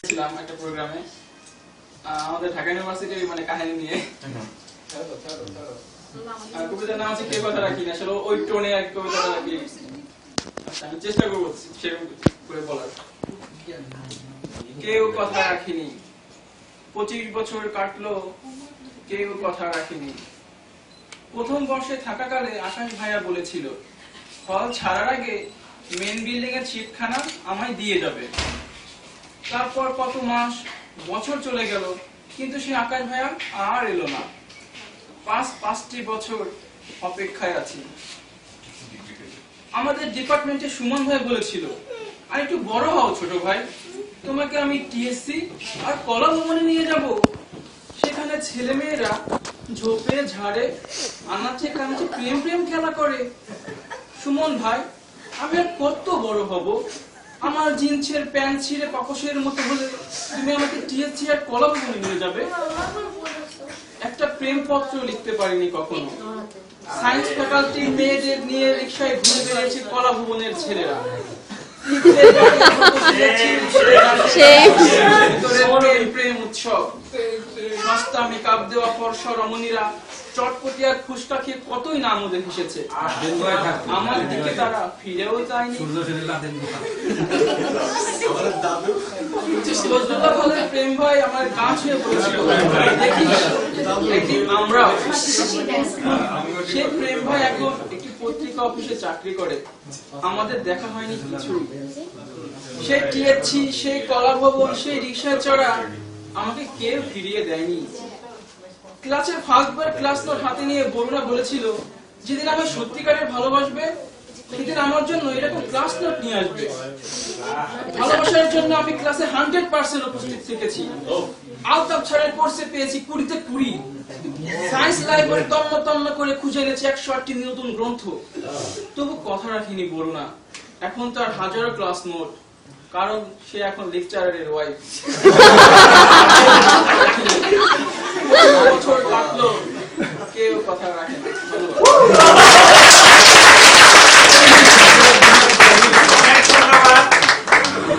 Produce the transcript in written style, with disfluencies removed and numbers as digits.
ছিলাম একটা প্রোগ্রামে আমাদের ঢাকা ইউনিভার্সিটির মানে কাহিনী নিয়ে কবিতার নাম আছে কেউ কথা রাখি না, আসলে ওই টোনে আর কবিতাটা রাখি। আমি চেষ্টা করবো সেরকম করে বলার। কেউ কথা রাখিনি, 25 বছর কাটলো, কেউ কথা রাখিনি। প্রথম বর্ষে থাকাকালে আকাশ ভাইয়া বলেছিল হল ছাড়ার আগে মেন বিল্ডিং এর সিটখানা আমায় দিয়ে যাবে। তারপর কত মাস বছর চলে গেল, কিন্তু সেই আকাশ ভাইয়া আর এলো না। 5টি বছর অপেক্ষায় আছি। আমাদের ডিপার্টমেন্টে সুমন ভাই বলেছিল আর একটু বড় হও ছোট ভাই, তোমাকে আমি টিএসসি আর কলা ভবনে নিয়ে যাব। সেখানে ছেলে মেয়েরা ঝোপে ঝাড়ে আনাচে কানাচে প্রেম প্রেম খেলা করে। সুমন ভাই, আমি আর কত বড় হব? আমার জিন্সের প্যান্ট ছিঁড়ে পাপসের মতো হলে তুমি আমাকে টিএসসি আর কলা ভবনে নিয়ে যাবে? একটা প্রেম পত্র লিখতে পারিনি কখনো। সায়েন্স ফ্যাকাল্টি মেয়েদের নিয়ে রিক্সায় ঘুরে বেড়িয়েছে কলা ভবনের ছেলেরা। প্রেম উৎসব, সস্তা মেকআপ দেওয়া ফর্সা রমণীরা চটপটি আর ফুচকা খেয়ে কতই নাম ওদের হেসেছে। আমার দিকে তারা ফিরেও যায়নি। প্রেম ভাই আমার গা ছুঁয়ে পড়েছিল, আমরাও। সে প্রেম ভাই এখন একটি পত্রিকা অফিসে চাকরি করে, আমাদের দেখা হয়নি কিছু। সে টিএসসি, সেই কলা ভবন, সেই রিক্সায় চড়া আমাকে কেউ ফিরিয়ে দেয়নি। ক্লাসের ফার্স্ট বার ক্লাস নোট হাতে নিয়ে বরুণা বলেছিল যেদিন আমি সত্যিকারের ভালোবাসবে সেদিন আমার জন্য এরকম ক্লাস নোট নিয়ে আসবে। ভালোবাসার জন্য আমি ক্লাসে 100% উপস্থিত থেকেছি। আলতাফ ছাড়ের কোর্সে পেয়েছি 20-তে 20। সায়েন্স লাইব্রেরি তন্ন তন্ন করে খুঁজে এনেছি 108টি নতুন গ্রন্থ। তবু কথা রাখিনি বরুণা। এখন তার হাজারো ক্লাস নোট, কারণ সে এখন লেকচারারের ওয়াইফ। বছর কাটলো, কেউ কথা রাখে না।